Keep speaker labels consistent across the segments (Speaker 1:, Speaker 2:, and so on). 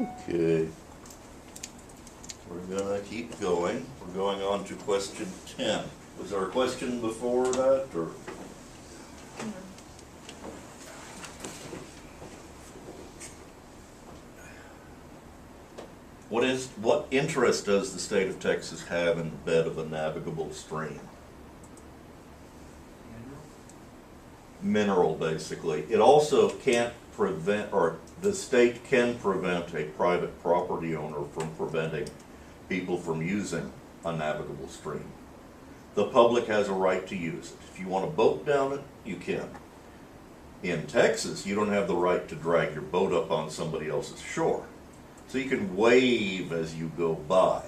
Speaker 1: Okay. We're gonna keep going. We're going on to question 10. Was there a question before that, or? What interest does the state of Texas have in the bed of a navigable stream? Mineral, basically. It also can't prevent, or the state can prevent a private property owner from preventing people from using a navigable stream. The public has a right to use it. If you want to boat down it, you can. In Texas, you don't have the right to drag your boat up on somebody else's shore. So you can wave as you go by,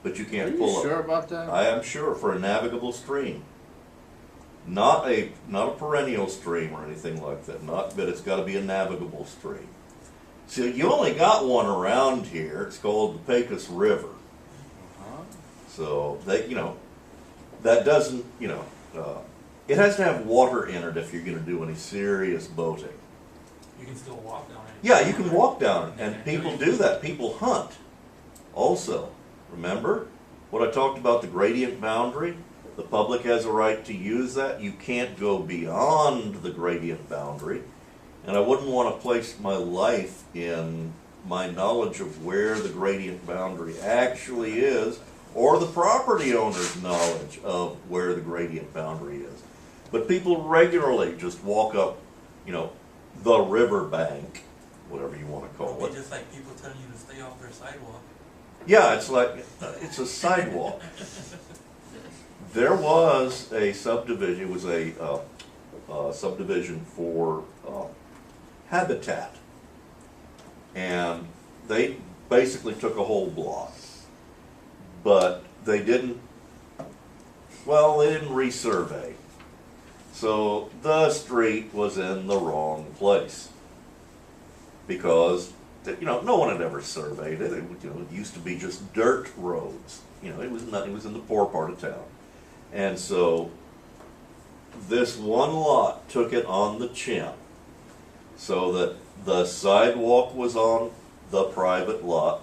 Speaker 1: but you can't pull up.
Speaker 2: Are you sure about that?
Speaker 1: I am sure, for a navigable stream. Not a perennial stream or anything like that. But it's got to be a navigable stream. So you only got one around here. It's called the Pecos River. So that doesn't, it has to have water in it if you're going to do any serious boating.
Speaker 3: You can still walk down it.
Speaker 1: Yeah, you can walk down it, and people do that. People hunt also. Remember what I talked about, the gradient boundary? The public has a right to use that. You can't go beyond the gradient boundary. And I wouldn't want to place my life in my knowledge of where the gradient boundary actually is, or the property owner's knowledge of where the gradient boundary is. But people regularly just walk up, the river bank, whatever you want to call it.
Speaker 3: Just like people telling you to stay off their sidewalk.
Speaker 1: Yeah, it's like, it's a sidewalk. There was a subdivision, it was a subdivision for habitat. And they basically took a whole block. But they didn't resurvey. So the street was in the wrong place. Because, no one had ever surveyed it. It used to be just dirt roads. It was in the poor part of town. And so this one lot took it on the chin, so that the sidewalk was on the private lot.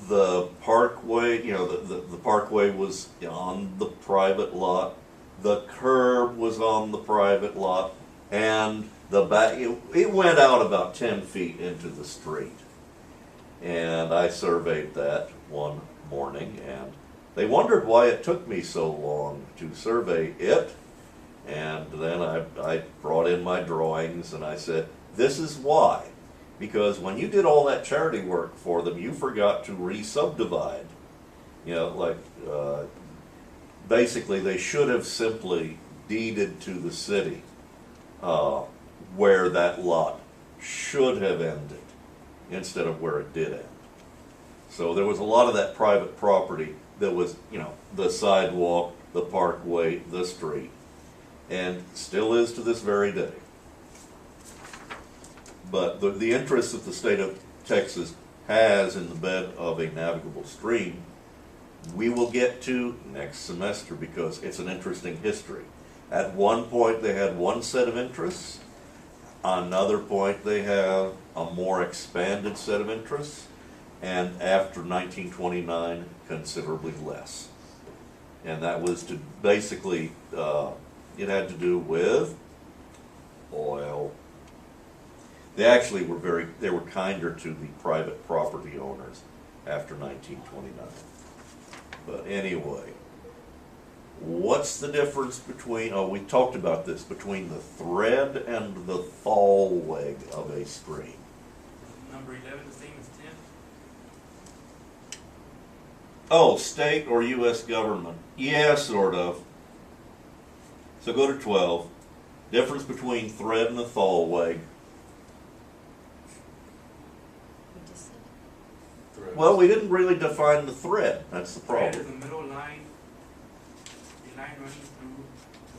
Speaker 1: The parkway, the parkway was on the private lot. The curb was on the private lot, and the back, it went out about 10 feet into the street. And I surveyed that one morning, and they wondered why it took me so long to survey it. And then I brought in my drawings, and I said, this is why. Because when you did all that charity work for them, you forgot to re-subdivide. Basically they should have simply deeded to the city where that lot should have ended, instead of where it did end. So there was a lot of that private property that was, the sidewalk, the parkway, the street, and still is to this very day. But the interest that the state of Texas has in the bed of a navigable stream, we will get to next semester, because it's an interesting history. At one point they had one set of interests. Another point they have a more expanded set of interests. And after 1929, considerably less. And that was to basically, it had to do with oil. They were kinder to the private property owners after 1929. But anyway, what's the difference between, we talked about this, between the thread and the thalweg of a stream?
Speaker 3: Number 11, the same as 10.
Speaker 1: Oh, state or U.S. government? Yeah, sort of. So go to 12. Difference between thread and a thalweg. Well, we didn't really define the thread. That's the problem.
Speaker 3: Thread is the middle line. The line running through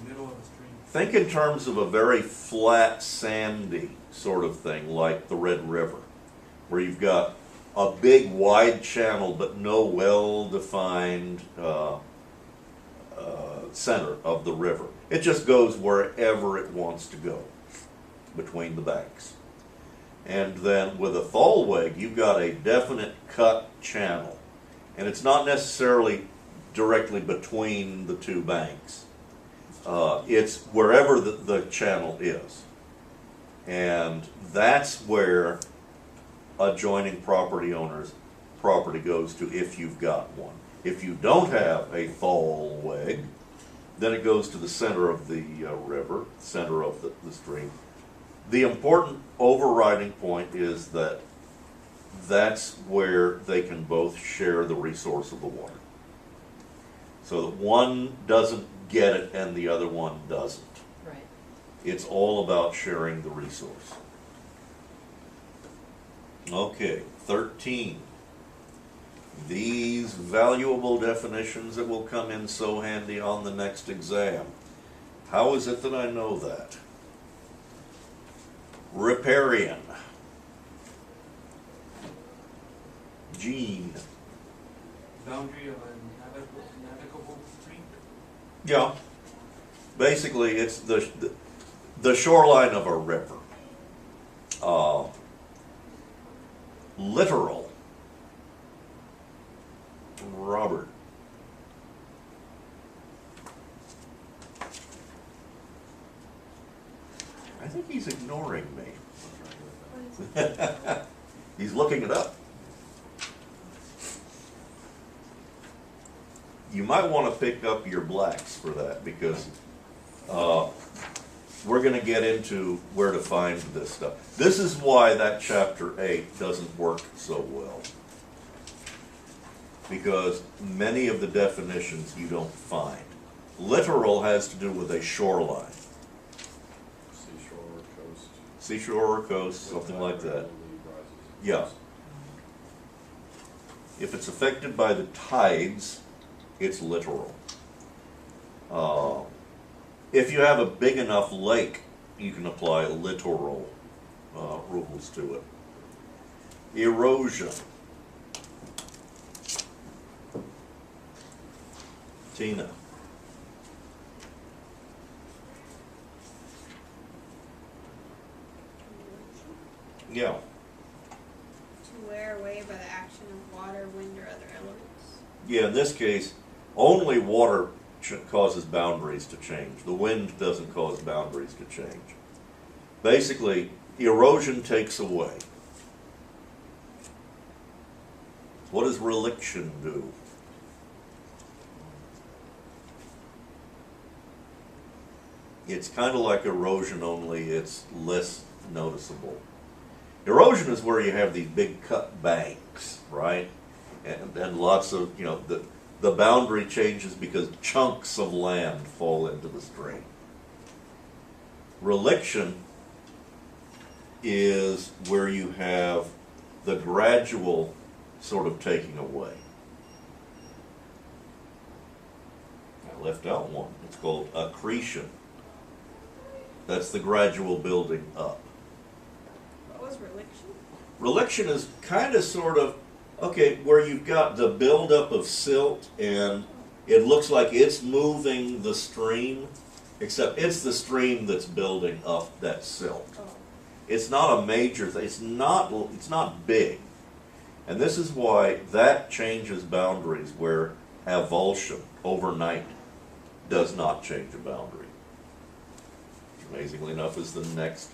Speaker 3: the middle of the stream.
Speaker 1: Think in terms of a very flat, sandy sort of thing, like the Red River, where you've got a big, wide channel, but no well-defined center of the river. It just goes wherever it wants to go between the banks. And then with a thalweg, you've got a definite cut channel. And it's not necessarily directly between the two banks. It's wherever the channel is. And that's where adjoining property owners' property goes to if you've got one. If you don't have a thalweg, then it goes to the center of the river, center of the stream. The important overriding point is that that's where they can both share the resource of the water. So that one doesn't get it and the other one doesn't.
Speaker 2: Right.
Speaker 1: It's all about sharing the resource. Okay, 13. These valuable definitions that will come in so handy on the next exam. How is it that I know that? Riparian. Gene.
Speaker 3: Boundary of a navigable stream.
Speaker 1: Yeah. Basically, it's the shoreline of a river. Littoral. Robert. I think he's ignoring me. He's looking it up. You might want to pick up your blacks for that, because we're going to get into where to find this stuff. This is why that chapter 8 doesn't work so well. Because many of the definitions you don't find. Littoral has to do with a shoreline.
Speaker 4: Seashore or coast.
Speaker 1: Seashore or coast, something like that. Yeah. If it's affected by the tides, it's littoral. If you have a big enough lake, you can apply littoral rules to it. Erosion. Tina. Yeah.
Speaker 5: To wear away by the action of water, wind, or other elements.
Speaker 1: Yeah, in this case, only water causes boundaries to change. The wind doesn't cause boundaries to change. Basically, erosion takes away. What does reliction do? It's kind of like erosion, only it's less noticeable. Erosion is where you have these big cut banks, right? And lots of, the boundary changes because chunks of land fall into the stream. Reliction is where you have the gradual sort of taking away. I left out one. It's called accretion. That's the gradual building up.
Speaker 5: What was reliction?
Speaker 1: Reliction is kind of sort of, okay, where you've got the buildup of silt and it looks like it's moving the stream, except it's the stream that's building up that silt.
Speaker 5: Oh.
Speaker 1: It's not a major thing. It's not big. And this is why that changes boundaries, where avulsion overnight does not change a boundary. Amazingly enough is the next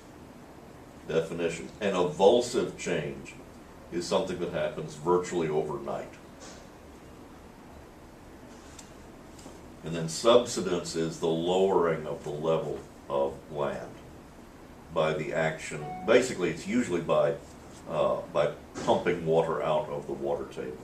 Speaker 1: definition. An avulsive change is something that happens virtually overnight. And then subsidence is the lowering of the level of land by the action. Basically, it's usually by pumping water out of the water table.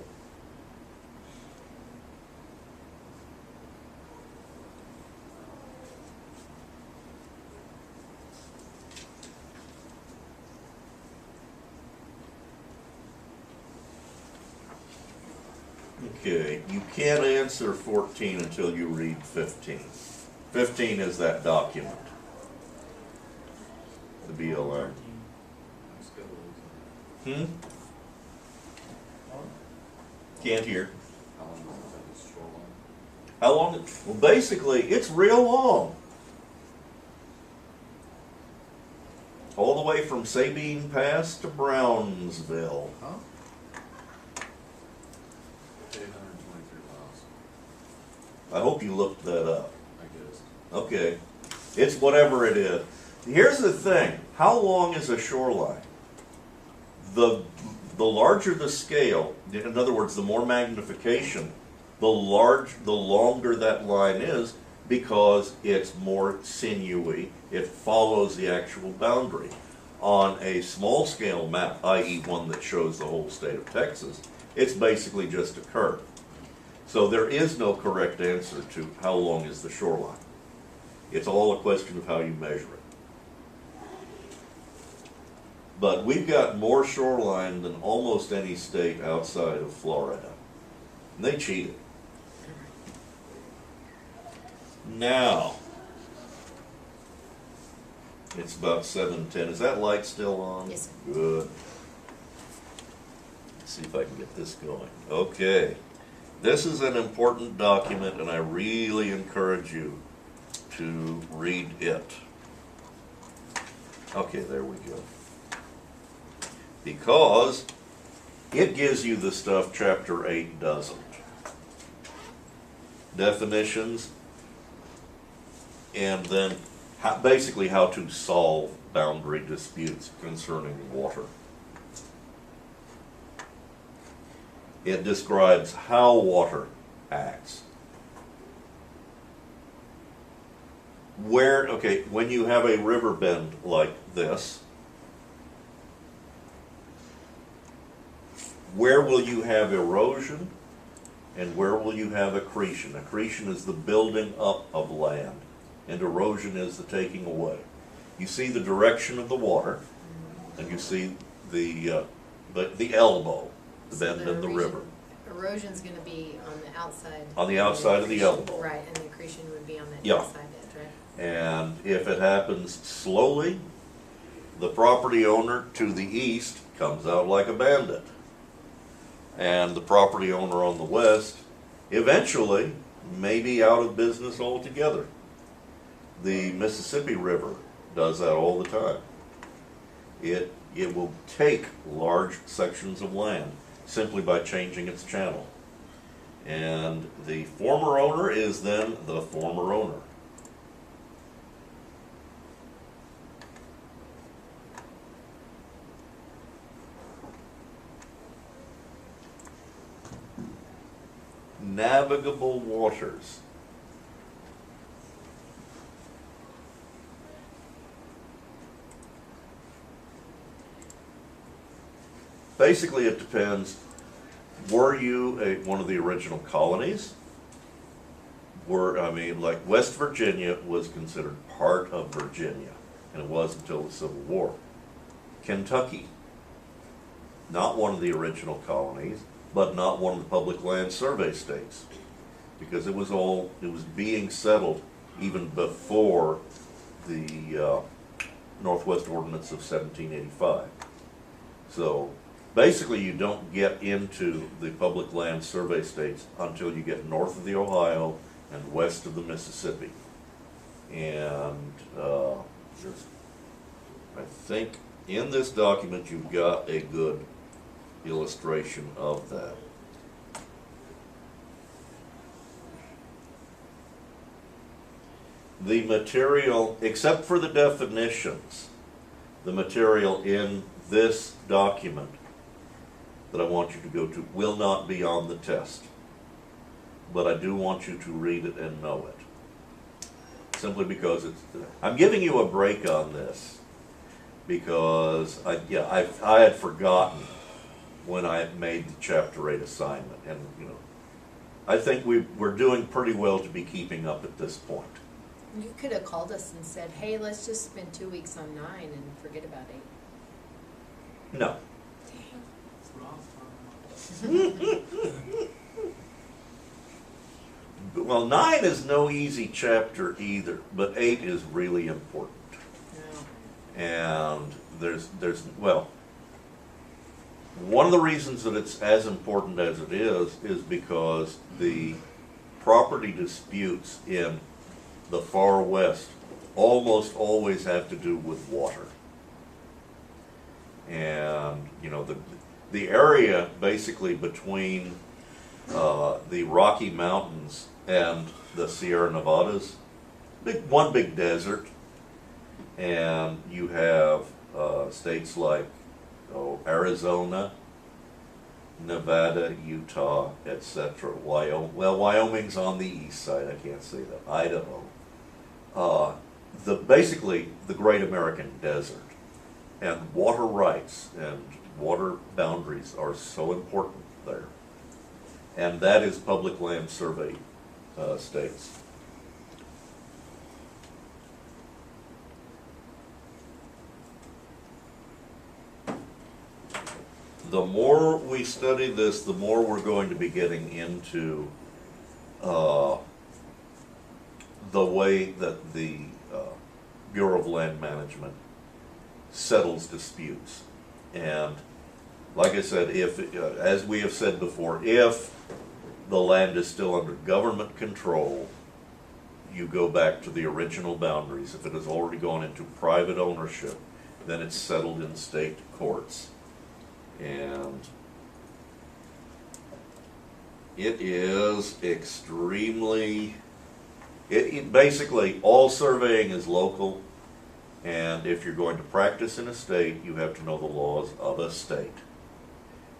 Speaker 1: Okay, you can't answer 14 until you read 15. 15 is that document, the BLM. Can't hear. How long? Well, basically, it's real long. All the way from Sabine Pass to Brownsville.
Speaker 4: Huh? 823 miles,
Speaker 1: I hope you looked that up.
Speaker 4: I guess.
Speaker 1: Okay, it's whatever it is. Here's the thing, how long is a shoreline? The larger the scale, in other words, the more magnification, the longer that line is, because it's more sinewy, it follows the actual boundary. On a small scale map, i.e. one that shows the whole state of Texas, it's basically just a curve. So there is no correct answer to how long is the shoreline. It's all a question of how you measure it. But we've got more shoreline than almost any state outside of Florida. And they cheated. Now, it's about 7:10. Is that light still on?
Speaker 2: Yes.
Speaker 1: Good. Let's see if I can get this going. Okay. This is an important document, and I really encourage you to read it. Okay, there we go. Because it gives you the stuff Chapter 8 doesn't. Definitions, and then basically how to solve boundary disputes concerning water. It describes how water acts. When you have a river bend like this, where will you have erosion and where will you have accretion? Accretion is the building up of land, and erosion is the taking away. You see the direction of the water, and you see the elbow, the
Speaker 2: So
Speaker 1: bend in the river.
Speaker 2: Erosion's gonna be on the outside.
Speaker 1: On the outside of the elbow.
Speaker 2: Right, and the accretion would be on the
Speaker 1: Yeah.
Speaker 2: inside edge, right?
Speaker 1: And if it happens slowly, the property owner to the east comes out like a bandit. And the property owner on the west eventually may be out of business altogether. The Mississippi River does that all the time. It will take large sections of land simply by changing its channel. And the former owner is then the former owner. Navigable waters. Basically, it depends. Were you one of the original colonies? Like West Virginia was considered part of Virginia, and it was until the Civil War. Kentucky, not one of the original colonies, but not one of the public land survey states, because it was being settled even before the Northwest Ordinance of 1785. So basically, you don't get into the public land survey states until you get north of the Ohio and west of the Mississippi. And I think in this document you've got a good illustration of that. The material, except for the definitions, the material in this document that I want you to go to will not be on the test. But I do want you to read it and know it. Simply because I'm giving you a break on this because I had forgotten when I made the Chapter 8 assignment, and I think we're doing pretty well to be keeping up at this point.
Speaker 2: You could have called us and said, hey, let's just spend 2 weeks on 9 and forget about 8.
Speaker 1: No.
Speaker 3: That's what I was talking about.
Speaker 1: Well, 9 is no easy chapter either, but 8 is really important.
Speaker 2: No.
Speaker 1: And well, one of the reasons that it's as important as it is because the property disputes in the far west almost always have to do with water. And, you know, the area basically between the Rocky Mountains and the Sierra Nevadas, one big desert, and you have states like Arizona, Nevada, Utah, etc. Wyoming's on the east side. I can't say that. Idaho. Basically the Great American Desert, and water rights and water boundaries are so important there, and that is public land survey states. The more we study this, the more we're going to be getting into the way that the Bureau of Land Management settles disputes. And like I said, if, as we have said before, if the land is still under government control, you go back to the original boundaries. If it has already gone into private ownership, then it's settled in state courts. And it is extremely, basically all surveying is local, and if you're going to practice in a state, you have to know the laws of a state.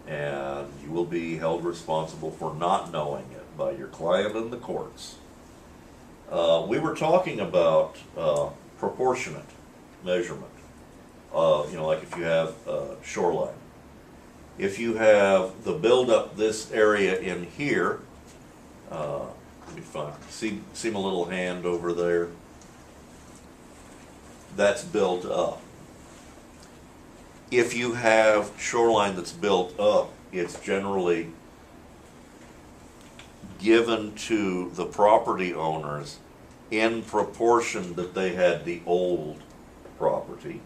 Speaker 1: And you will be held responsible for not knowing it by your client and the courts. We were talking about proportionate measurement. You know, like if you have shoreline. If you have the buildup, this area in here, let me find, see my little hand over there? That's built up. If you have shoreline that's built up, it's generally given to the property owners in proportion that they had the old property,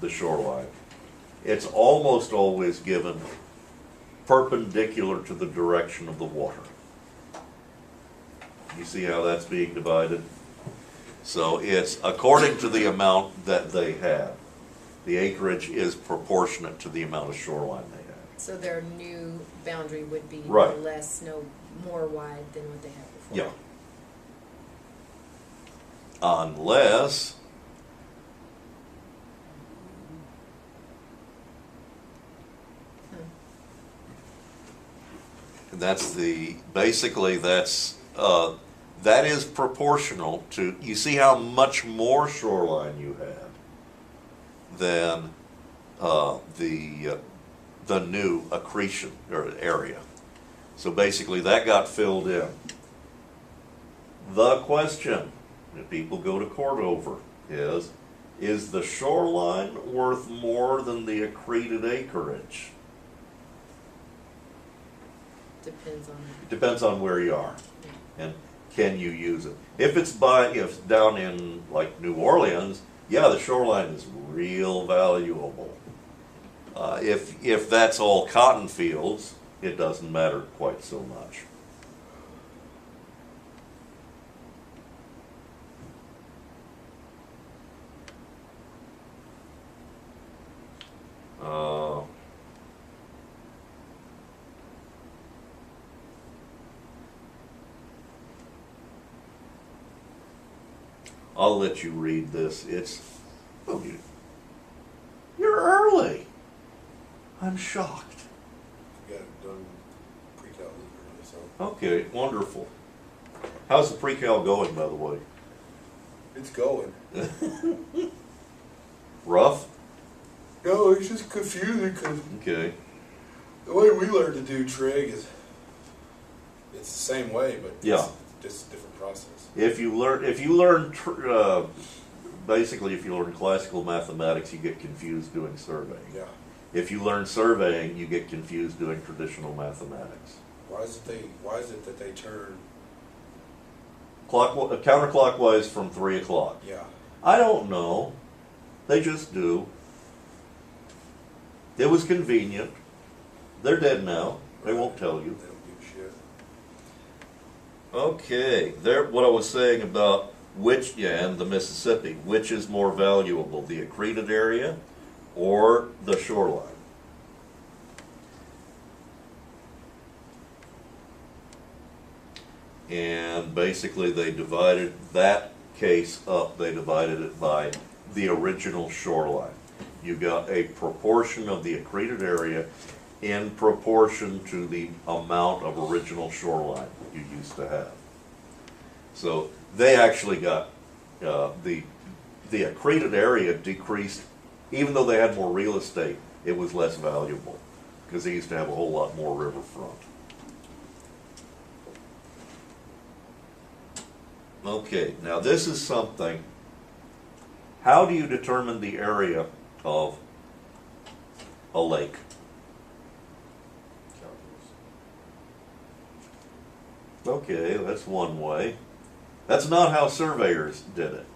Speaker 1: the shoreline. It's almost always given perpendicular to the direction of the water. You see how that's being divided? So it's according to the amount that they have. The acreage is proportionate to the amount of shoreline they have.
Speaker 2: So their new boundary would be no
Speaker 1: Right.
Speaker 2: less, no more wide than what they had before.
Speaker 1: Yeah. Unless that's basically that is proportional to, you see how much more shoreline you have than the new accretion or area. So basically that got filled in. The question that people go to court over is the shoreline worth more than the accreted acreage? Depends on where you are, and can you use it. If it's down in like New Orleans, yeah, the shoreline is real valuable. If that's all cotton fields, it doesn't matter quite so much. I'll let you read this. You're early. I'm shocked.
Speaker 4: Got it done pre-cal early, so
Speaker 1: Okay, wonderful. How's the pre-cal going, by the way?
Speaker 4: it's going.
Speaker 1: Rough?
Speaker 4: No, it's just confusing because
Speaker 1: Okay.
Speaker 4: the way we learn to do trig is it's the same way, but
Speaker 1: Yeah.
Speaker 4: it's just a different process.
Speaker 1: Basically, if you learn classical mathematics, you get confused doing surveying.
Speaker 4: Yeah.
Speaker 1: If you learn surveying, you get confused doing traditional mathematics.
Speaker 4: Why is it that they turn?
Speaker 1: Counterclockwise from 3 o'clock.
Speaker 4: Yeah.
Speaker 1: I don't know. They just do. It was convenient. They're dead now. They won't tell you.
Speaker 4: They don't give a shit.
Speaker 1: Okay, what I was saying about and the Mississippi, which is more valuable, the accreted area or the shoreline. And basically they divided that case up, they divided it by the original shoreline. You got a proportion of the accreted area in proportion to the amount of original shoreline you used to have. So they actually got, the accreted area decreased, even though they had more real estate, it was less valuable, because they used to have a whole lot more riverfront. Okay, now this is something, how do you determine the area of a lake? Okay, that's one way. That's not how surveyors did it.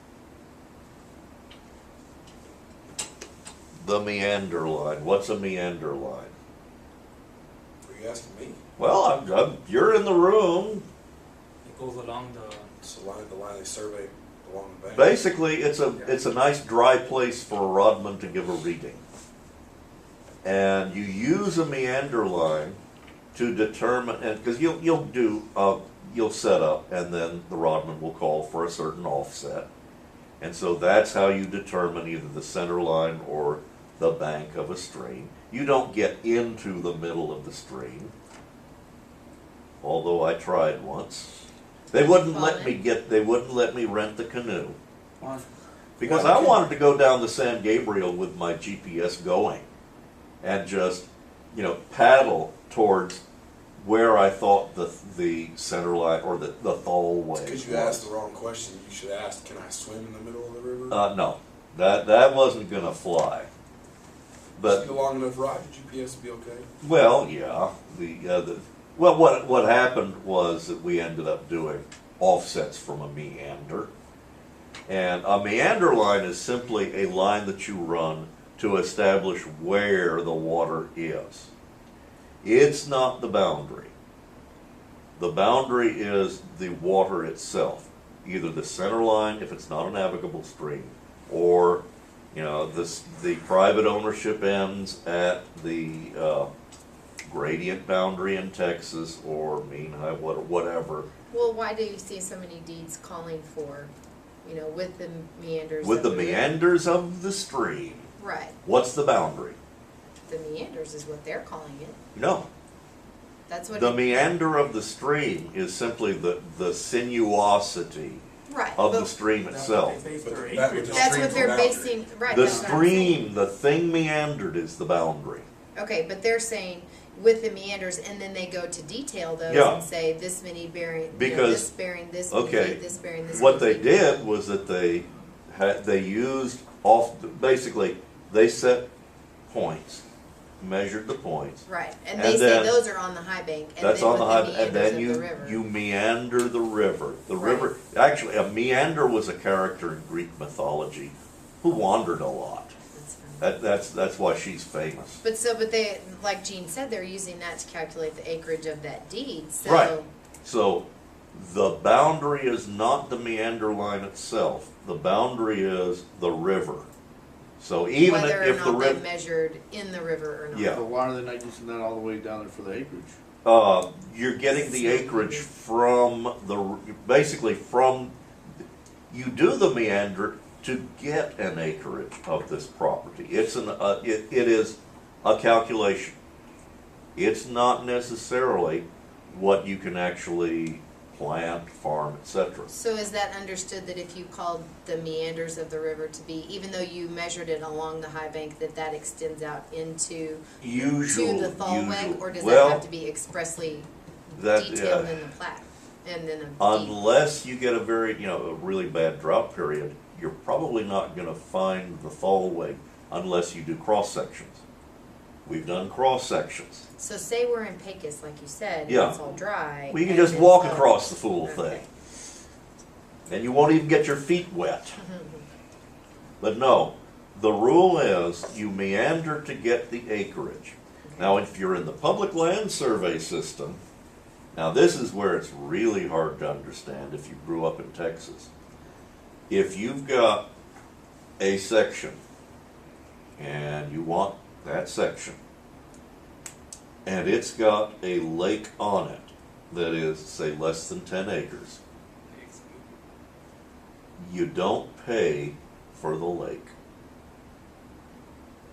Speaker 1: The meander line. What's a meander line?
Speaker 4: Are you asking me?
Speaker 1: Well, you're in the room.
Speaker 3: It goes along the,
Speaker 4: It's the line they survey along the bank.
Speaker 1: Basically, it's a nice dry place for a rodman to give a reading. And you use a meander line to determine, and because you'll set up, and then the rodman will call for a certain offset, and so that's how you determine either the center line or the bank of a stream. You don't get into the middle of the stream, although I tried once. They wouldn't let me rent the canoe
Speaker 3: one,
Speaker 1: because I wanted to go down the San Gabriel with my GPS going and just, paddle towards where I thought the center line or the thallway was.
Speaker 4: Because you asked the wrong question. You should ask, can I swim in the middle of the river?
Speaker 1: No, that wasn't gonna fly. But
Speaker 4: Just a long enough ride, GPS be okay?
Speaker 1: well, yeah, what happened was that we ended up doing offsets from a meander, and a meander line is simply a line that you run to establish where the water is. It's not the boundary. The boundary is the water itself, either the center line if it's not a navigable stream, or the private ownership ends at the gradient boundary in Texas or mean high, whatever.
Speaker 2: Well, why do you see so many deeds calling for, with the meanders?
Speaker 1: With
Speaker 2: of
Speaker 1: the
Speaker 2: river?
Speaker 1: meanders of the stream,
Speaker 2: Right.
Speaker 1: what's the boundary?
Speaker 2: The meanders is what they're calling it.
Speaker 1: No.
Speaker 2: That's what
Speaker 1: The
Speaker 2: it,
Speaker 1: meander of the stream is simply the sinuosity
Speaker 2: right.
Speaker 1: of
Speaker 2: but
Speaker 1: the stream
Speaker 3: that's what
Speaker 1: itself.
Speaker 3: they base
Speaker 4: But
Speaker 3: their
Speaker 4: that
Speaker 3: acreage
Speaker 4: was
Speaker 3: on.
Speaker 2: that's
Speaker 4: stream's
Speaker 2: what they're
Speaker 4: boundary.
Speaker 2: basing. Right.
Speaker 1: The
Speaker 2: that's what I'm saying.
Speaker 1: stream, the thing meandered is the boundary.
Speaker 2: Okay, but they're saying with the meanders, and then they go to detail those
Speaker 1: Yeah.
Speaker 2: and say this many bearing,
Speaker 1: Because-
Speaker 2: this bearing this many
Speaker 1: okay,
Speaker 2: feet, this bearing this.
Speaker 1: What
Speaker 2: many
Speaker 1: they
Speaker 2: feet.
Speaker 1: did was that they used basically they set points, measured the points.
Speaker 2: Right, and
Speaker 1: And
Speaker 2: they say
Speaker 1: then-
Speaker 2: those are on the high bank, and
Speaker 1: That's
Speaker 2: then
Speaker 1: on
Speaker 2: with
Speaker 1: the high,
Speaker 2: meanders
Speaker 1: and then
Speaker 2: of
Speaker 1: you
Speaker 2: the river.
Speaker 1: you meander the river. The
Speaker 2: Right.
Speaker 1: river, actually, a meander was a character in Greek mythology who wandered a lot.
Speaker 2: That's fine.
Speaker 1: That's why she's famous.
Speaker 2: But they, like Gene said, they're using that to calculate the acreage of that deed. So
Speaker 1: Right. So the boundary is not the meander line itself. The boundary is the river. So even
Speaker 2: whether
Speaker 1: if
Speaker 2: or
Speaker 1: the
Speaker 2: not they
Speaker 1: river,
Speaker 2: measured in the river or not.
Speaker 1: Yeah.
Speaker 6: So why are they not using that all the way down there for the acreage?
Speaker 1: you're getting the acreage from basically from, you do the meander to get an acreage of this property. It is a calculation. It's not necessarily what you can actually plant, farm, etc.
Speaker 2: So is that understood that if you called the meanders of the river to be, even though you measured it along the high bank, that extends out into
Speaker 1: Usually,
Speaker 2: to the thalweg, or does
Speaker 1: well,
Speaker 2: that have to be expressly
Speaker 1: that,
Speaker 2: detailed in the plat and then a deed?
Speaker 1: unless you get a really bad drought period, you're probably not going to find the thalweg unless you do cross sections. We've done cross sections.
Speaker 2: So say we're in Pecos, like you said,
Speaker 1: Yeah.
Speaker 2: and it's all dry.
Speaker 1: Well, you can
Speaker 2: and
Speaker 1: just
Speaker 2: it's
Speaker 1: walk
Speaker 2: all-
Speaker 1: across the fool
Speaker 2: Okay.
Speaker 1: thing, and you won't even get your feet wet. But no, the rule is you meander to get the acreage. Now, if you're in the public land survey system, now this is where it's really hard to understand if you grew up in Texas. If you've got a section and you want that section, and it's got a lake on it that is, say, less than 10 acres, you don't pay for the lake.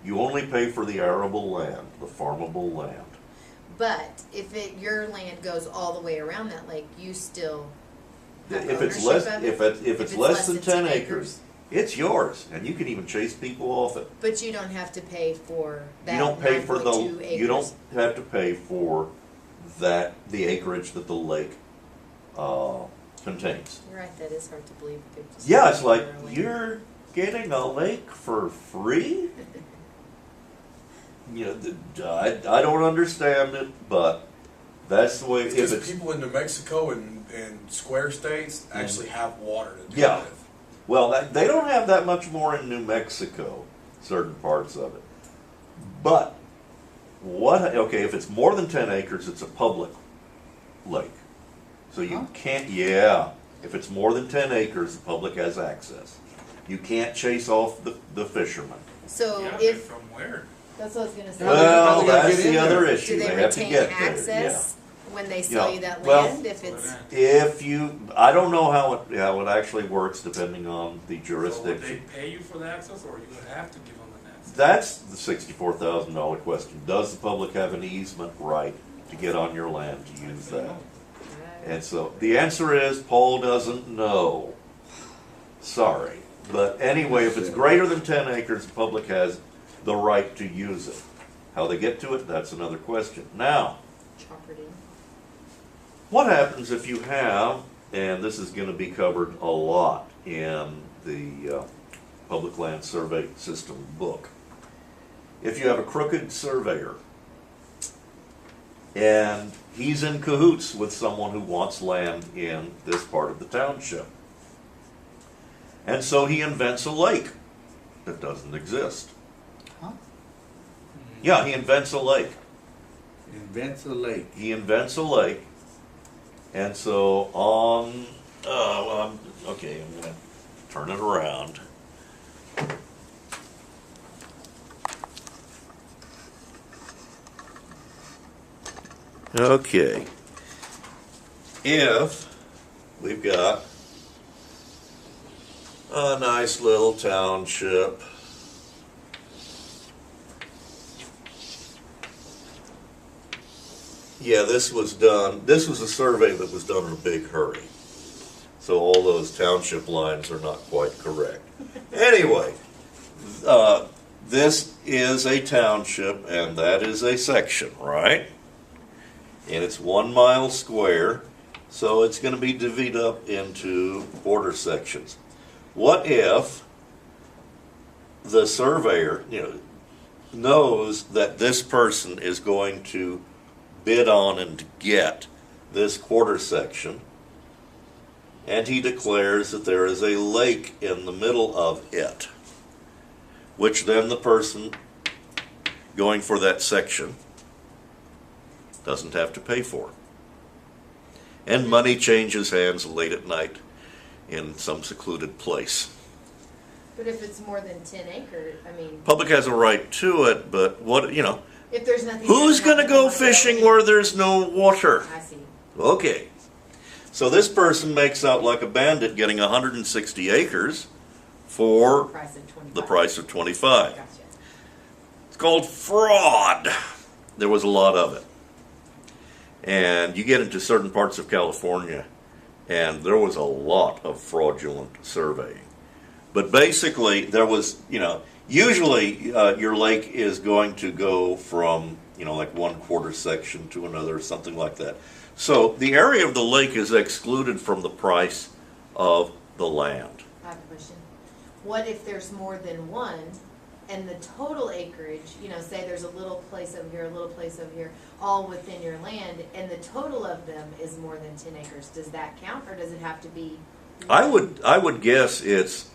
Speaker 1: You only pay for the arable land, the farmable land.
Speaker 2: But if your land goes all the way around that lake, you still have
Speaker 1: If it's
Speaker 2: ownership
Speaker 1: less,
Speaker 2: of it?
Speaker 1: if it's less than 10 acres, it's yours, and you can even chase people off it.
Speaker 2: But you don't have to pay for that
Speaker 1: You don't pay for
Speaker 2: 9.2 acres.
Speaker 1: you don't have to pay for the acreage that the lake contains.
Speaker 2: You're right, that is hard to believe.
Speaker 1: Yeah, it's like,
Speaker 2: 50 cents
Speaker 1: you're getting a lake for free? You know, I don't understand it, but that's the way, if
Speaker 4: Because
Speaker 1: it's,
Speaker 4: people in New Mexico and square states actually have water to do
Speaker 1: Yeah.
Speaker 4: with.
Speaker 1: well, they don't have that much more in New Mexico, certain parts of it. But, okay, if it's more than 10 acres, it's a public lake. So you can't, if it's more than 10 acres, the public has access. You can't chase off the fishermen.
Speaker 2: So
Speaker 3: Yeah, but
Speaker 2: if,
Speaker 3: from where?
Speaker 2: that's what I was gonna say.
Speaker 6: How
Speaker 1: Well,
Speaker 6: they gonna
Speaker 1: that's
Speaker 6: get in
Speaker 1: the other
Speaker 6: there?
Speaker 1: issue.
Speaker 2: Do they
Speaker 1: have to
Speaker 2: retain
Speaker 1: get there, yeah.
Speaker 2: access when they sell
Speaker 1: Yeah.
Speaker 2: you that
Speaker 1: Well-
Speaker 2: land? If it's,
Speaker 1: If you, I don't know how it actually works depending on the
Speaker 3: So would they
Speaker 1: jurisdiction.
Speaker 3: pay you for the access, or you would have to give them an access?
Speaker 1: That's the $64,000 question. Does the public have an easement right to get on your land to use that? And so the answer is Paul doesn't know. Sorry. But anyway, if it's greater than 10 acres, the public has the right to use it. How they get to it, that's another question. Now,
Speaker 2: property.
Speaker 1: what happens if you have, and this is going to be covered a lot in the Public Land Survey System book, if you have a crooked surveyor and he's in cahoots with someone who wants land in this part of the township, and so he invents a lake that doesn't exist. Yeah, he invents a lake.
Speaker 6: Invents a lake.
Speaker 1: He invents a lake, and so on. Okay, I'm gonna turn it around. Okay, if we've got a nice little township. Yeah, this was a survey that was done in a big hurry. So all those township lines are not quite correct. Anyway, this is a township and that is a section, right? And it's 1 mile square, so it's going to be divvied up into quarter sections. What if the surveyor, knows that this person is going to bid on and get this quarter section, and he declares that there is a lake in the middle of it, which then the person going for that section doesn't have to pay for. And money changes hands late at night in some secluded place.
Speaker 2: But if it's more than 10 acres, I mean,
Speaker 1: Public has a right to it, but
Speaker 2: if there's nothing.
Speaker 1: who's going to go fishing where there's no water?
Speaker 2: I see.
Speaker 1: Okay. So this person makes out like a bandit getting 160 acres for
Speaker 2: Price of 25.
Speaker 1: the price of 25.
Speaker 2: Gotcha.
Speaker 1: It's called fraud. There was a lot of it. And you get into certain parts of California, and there was a lot of fraudulent surveying. But basically, there was, usually your lake is going to go from, like 1/4 section to another, something like that. So the area of the lake is excluded from the price of the land.
Speaker 2: I have a question. What if there's more than one, and the total acreage, say there's a little place over here, a little place over here, all within your land, and the total of them is more than 10 acres? Does that count, or does it have to be?
Speaker 1: I would guess it's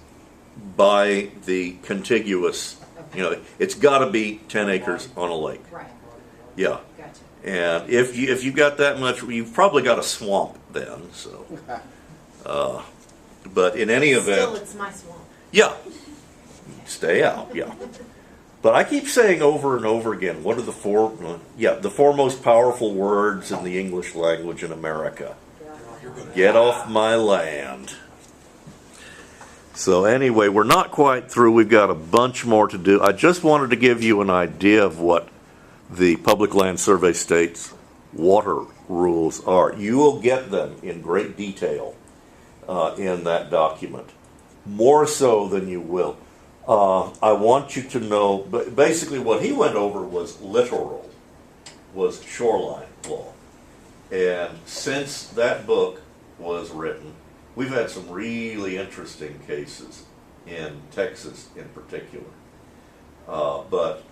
Speaker 1: by the contiguous,
Speaker 2: Okay.
Speaker 1: it's got to be 10 acres on a lake.
Speaker 2: Right.
Speaker 1: Yeah.
Speaker 2: Gotcha.
Speaker 1: And if you've got that much, you've probably got a swamp then. So, but in any event,
Speaker 2: Still, it's my swamp.
Speaker 1: yeah, stay out. Yeah. But I keep saying over and over again, what are the the four most powerful words in the English language in America?
Speaker 4: You're gonna
Speaker 1: Get off my land. So anyway, we're not quite through. We've got a bunch more to do. I just wanted to give you an idea of what the Public Land Survey state's water rules are. You will get them in great detail in that document, more so than you will. I want you to know, basically what he went over was littoral, was shoreline law. And since that book was written, we've had some really interesting cases in Texas in particular. But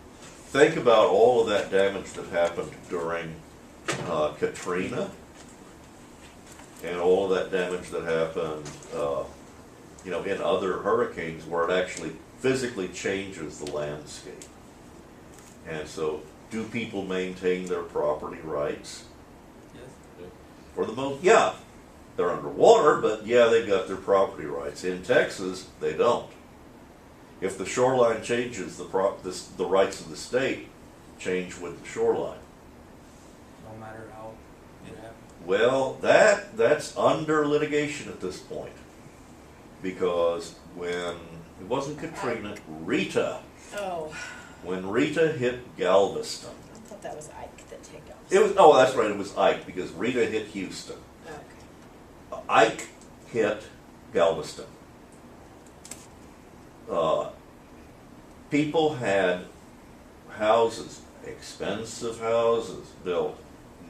Speaker 1: think about all of that damage that happened during Katrina and all of that damage that happened in other hurricanes where it actually physically changes the landscape. And so, do people maintain their property rights?
Speaker 3: Yes.
Speaker 1: For the most, yeah, they're underwater, but yeah, they've got their property rights. In Texas, they don't. If the shoreline changes, the rights of the state change with the shoreline.
Speaker 3: No matter how it happens.
Speaker 1: Well, that's under litigation at this point, because when it wasn't Katrina, Rita.
Speaker 2: Oh,
Speaker 1: When Rita hit Galveston,
Speaker 2: I thought that was Ike that took off.
Speaker 1: it was. Oh, that's right. It was Ike because Rita hit Houston.
Speaker 2: Okay.
Speaker 1: Ike hit Galveston. People had houses, expensive houses, built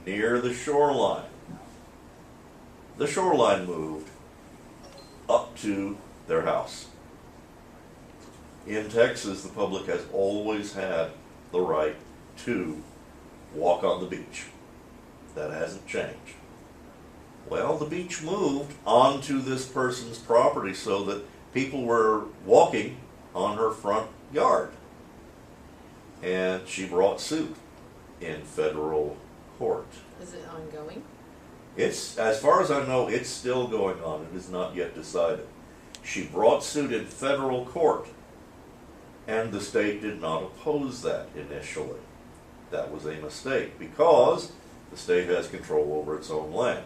Speaker 1: near the shoreline. The shoreline moved up to their house. In Texas, the public has always had the right to walk on the beach. That hasn't changed. Well, the beach moved onto this person's property so that people were walking on her front yard. And she brought suit in federal court.
Speaker 2: Is it ongoing?
Speaker 1: It's, as far as I know, it's still going on. It is not yet decided. She brought suit in federal court, and the state did not oppose that initially. That was a mistake because the state has control over its own land.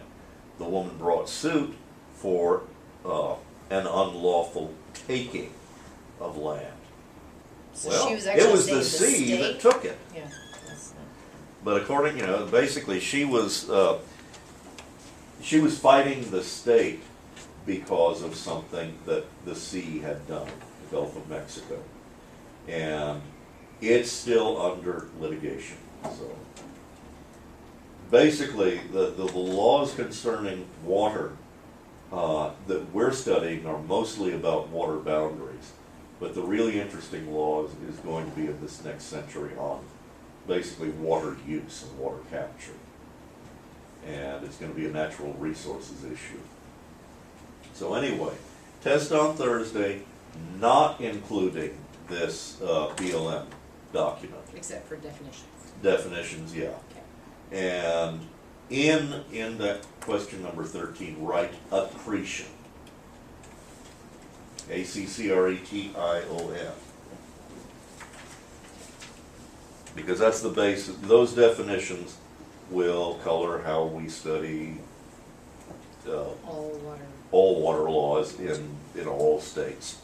Speaker 1: The woman brought suit for an unlawful taking of land.
Speaker 2: So
Speaker 1: Well,
Speaker 2: she was actually
Speaker 1: it was
Speaker 2: saying
Speaker 1: the sea
Speaker 2: state?
Speaker 1: that took it.
Speaker 2: Yeah. That's not.
Speaker 1: But according, basically she was fighting the state because of something that the sea had done, the Gulf of Mexico. And it's still under litigation. So basically, the laws concerning water that we're studying are mostly about water boundaries. But the really interesting laws is going to be of this next century on basically water use and water capture. And it's going to be a natural resources issue. So anyway, test on Thursday, not including this BLM document.
Speaker 2: Except for definitions.
Speaker 1: Definitions, yeah.
Speaker 2: Okay.
Speaker 1: And in that question number 13, write accretion. ACCRETION. Because that's the basis. Those definitions will color how we study
Speaker 2: All water.
Speaker 1: all water laws in all states.